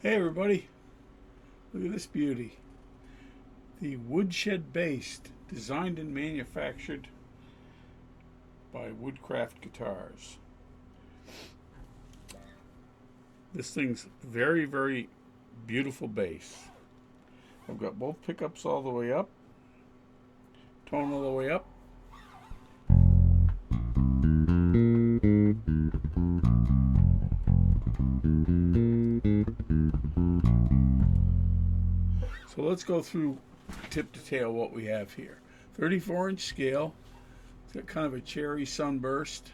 Hey everybody, look at this beauty. The woodshed based, designed and manufactured by Woodcraft Guitars. This thing's very, very beautiful bass. I've got both pickups all the way up, tone all the way up. So let's go through tip to tail what we have here. 34-inch scale. It's got kind of a cherry sunburst.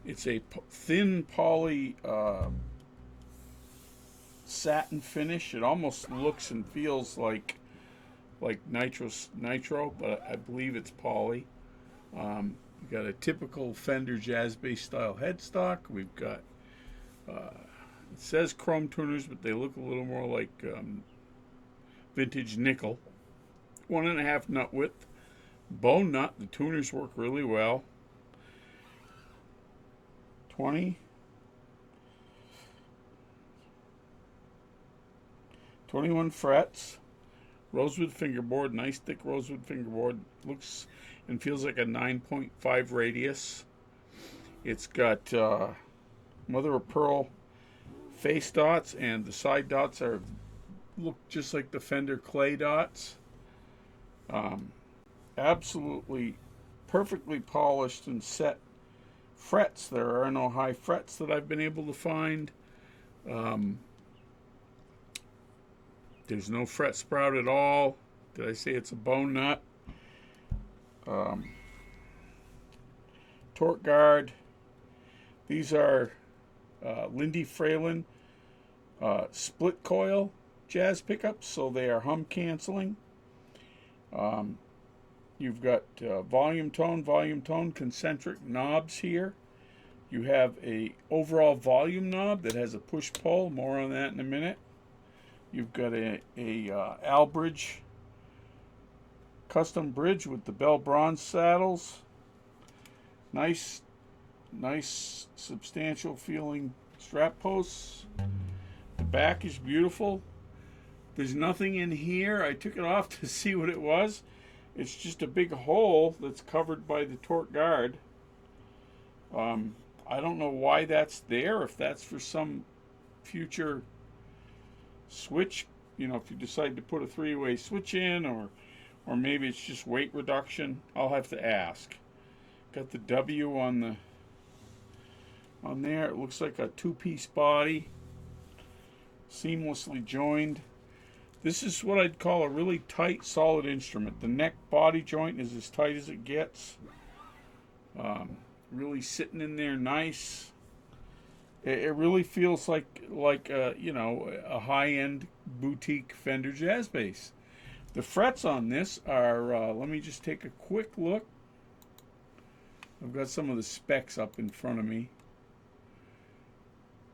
It's a thin poly satin finish. It almost looks and feels like nitro, but I believe it's poly. We've got a typical Fender Jazz bass style headstock. We've got it says chrome tuners, but they look a little more like vintage nickel. 1.5 nut width, bone nut. The tuners work really well. 21 frets, rosewood fingerboard, nice thick rosewood fingerboard. Looks and feels like a 9.5 radius. It's got mother of pearl face dots, and the side dots look just like the Fender clay dots. Absolutely perfectly polished and set frets. There are no high frets that I've been able to find. There's no fret sprout at all. Did I say it's a bone nut? Torque guard. These are Lindy Fralin split coil jazz pickups, so they are hum canceling. You've got volume tone, concentric knobs here. You have a overall volume knob that has a push pull. More on that in a minute. You've got a Albridge custom bridge with the bell bronze saddles. Nice substantial feeling strap posts. The back is beautiful. There's nothing in here. I took it off to see what it was. It's just a big hole that's covered by the torque guard. I don't know why that's there, if that's for some future switch, if you decide to put a three-way switch in, or maybe it's just weight reduction. I'll have to ask. Got the W on there. It looks like a two-piece body, seamlessly joined. This is what I'd call a really tight, solid instrument. The neck body joint is as tight as it gets. Really sitting in there nice. It really feels like a high-end boutique Fender Jazz bass. The frets on this are, let me just take a quick look. I've got some of the specs up in front of me.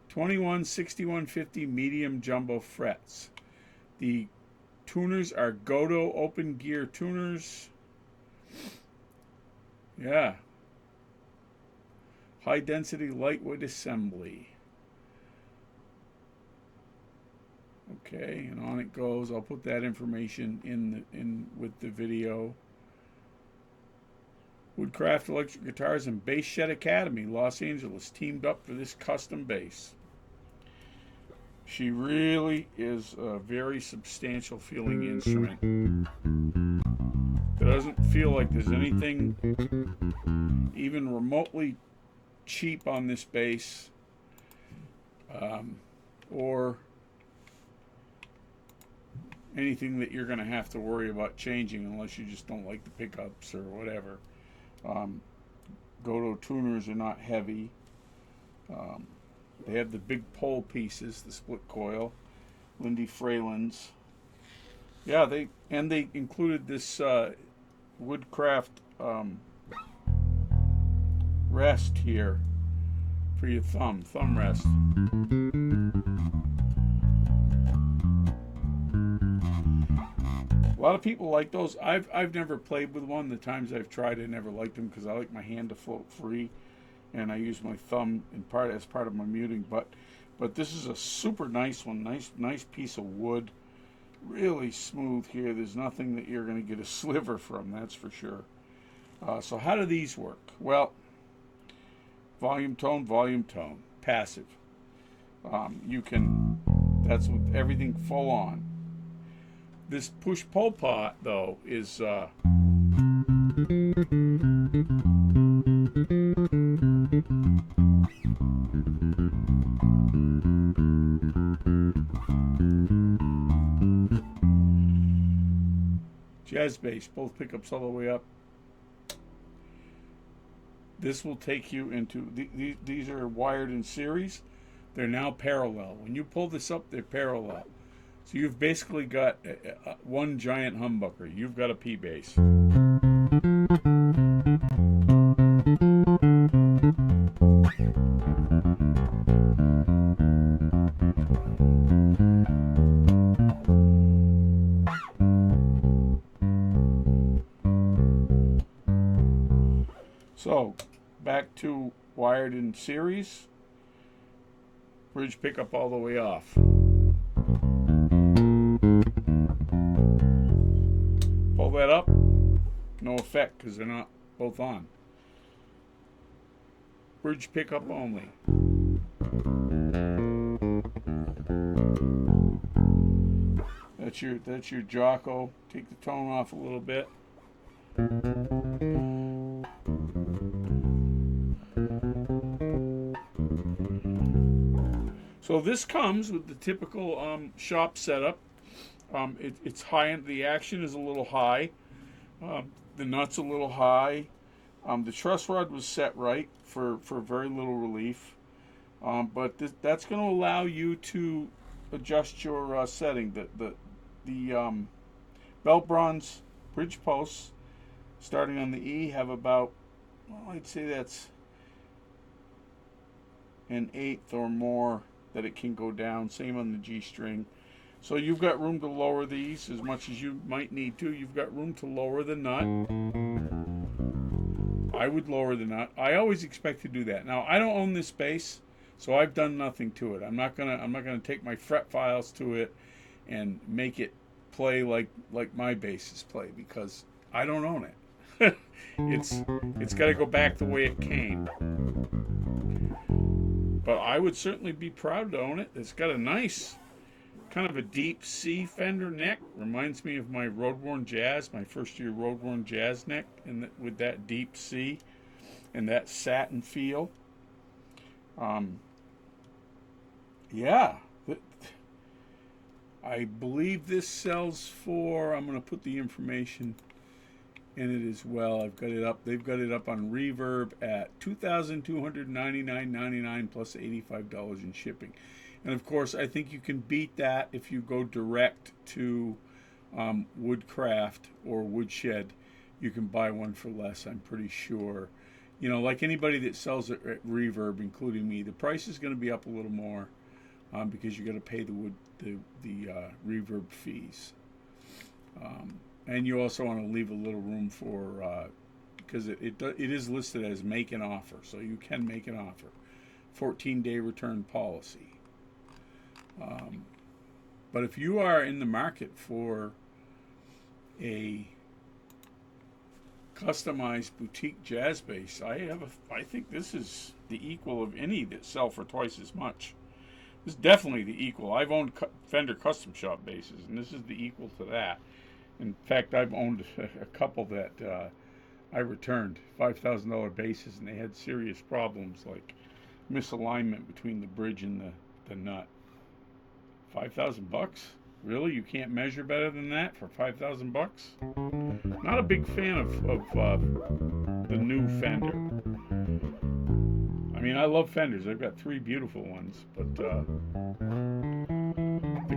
21, 61, 50 medium jumbo frets. The tuners are Godo open gear tuners. Yeah. High density lightweight assembly. Okay, and on it goes. I'll put that information in with the video. Woodcraft Electric Guitars and Bass Shed Academy, Los Angeles, teamed up for this custom bass. She really is a very substantial feeling instrument. It doesn't feel like there's anything even remotely cheap on this bass, or anything that you're going to have to worry about changing unless you just don't like the pickups or whatever. Godo tuners are not heavy. They have the big pole pieces, the split coil, Lindy Fralins. Yeah, they included this Woodcraft rest here for your thumb rest. A lot of people like those. I've never played with one. The times I've tried, I never liked them because I like my hand to float free, and I use my thumb as part of my muting. But But this is a super nice one. Nice piece of wood. Really smooth here. There's nothing that you're going to get a sliver from, that's for sure. So how do these work? Well, volume tone, passive. You can, that's with everything full on. This push-pull pot, though, is jazz bass, both pickups all the way up. This will take you into, these are wired in series. They're now parallel. When you pull this up, they're parallel. So you've basically got one giant humbucker. You've got a P bass. So back to wired in series. Bridge pickup all the way off. Pull that up, no effect because they're not both on. Bridge pickup only. That's your Jocko. Take the tone off a little bit. So this comes with the typical shop setup. It's high end. The action is a little high. The nut's a little high. The truss rod was set right for very little relief. But that's going to allow you to adjust your setting. The belt bronze bridge posts starting on the E have about, well, I'd say that's an eighth or more that it can go down. Same on the G string. So you've got room to lower these as much as you might need to. You've got room to lower the nut. I would lower the nut. I always expect to do that. Now I don't own this bass, so I've done nothing to it. I'm not gonna take my fret files to it and make it play like my basses play because I don't own it. It's got to go back the way it came. But I would certainly be proud to own it. It's got a nice, kind of a deep C Fender neck. Reminds me of my Road-Worn Jazz, my first year Road-Worn Jazz neck, and with that deep C and that satin feel. Yeah. I believe this sells for, I'm going to put the information in it as well. I've got it up. They've got it up on Reverb at $2,299.99 plus $85 in shipping. And of course, I think you can beat that if you go direct to Woodcraft or Woodshed. You can buy one for less, I'm pretty sure. You know, like anybody that sells it at Reverb, including me, the price is going to be up a little more because you got to pay the Reverb fees. And you also want to leave a little room for, because it is listed as make an offer, so you can make an offer. 14-day return policy. But if you are in the market for a customized boutique jazz bass, I think this is the equal of any that sell for twice as much. This is definitely the equal. I've owned Fender custom shop basses, and this is the equal to that. In fact, I've owned a couple that I returned, $5,000 basses, and they had serious problems like misalignment between the bridge and the nut. $5,000? Really? You can't measure better than that for $5,000? Not a big fan of the new Fender. I mean, I love Fenders. I've got 3 beautiful ones, but the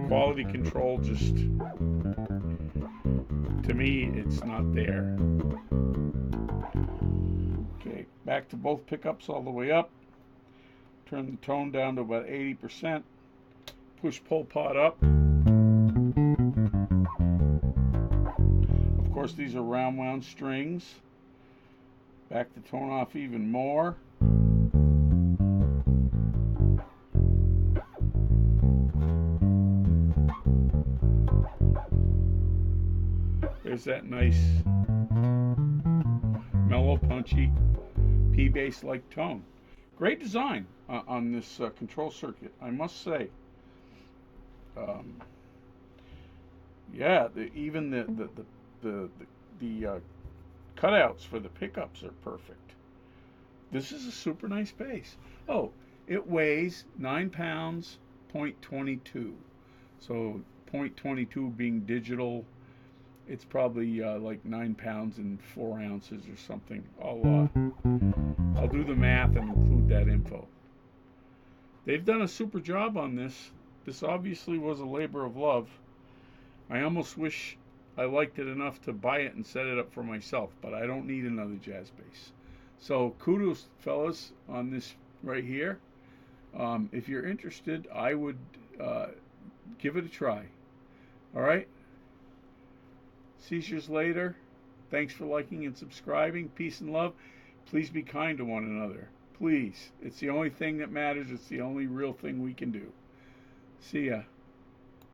quality control just, to me, it's not there. Okay, back to both pickups all the way up. Turn the tone down to about 80%. Push pull pot up. Of course, these are round wound strings. Back the tone off even more. There's that nice mellow, punchy P bass like tone. Great design on this control circuit, I must say. Yeah, even the cutouts for the pickups are perfect. This is a super nice bass. Oh, it weighs 9 pounds, 0.22. So 0.22 being digital, it's probably like 9 pounds and 4 ounces or something. I'll do the math and include that info. They've done a super job on this. This obviously was a labor of love. I almost wish I liked it enough to buy it and set it up for myself, but I don't need another jazz bass. So kudos, fellas, on this right here. If you're interested, I would give it a try. All right? Seizures later. Thanks for liking and subscribing. Peace and love. Please be kind to one another. Please. It's the only thing that matters. It's the only real thing we can do. See ya.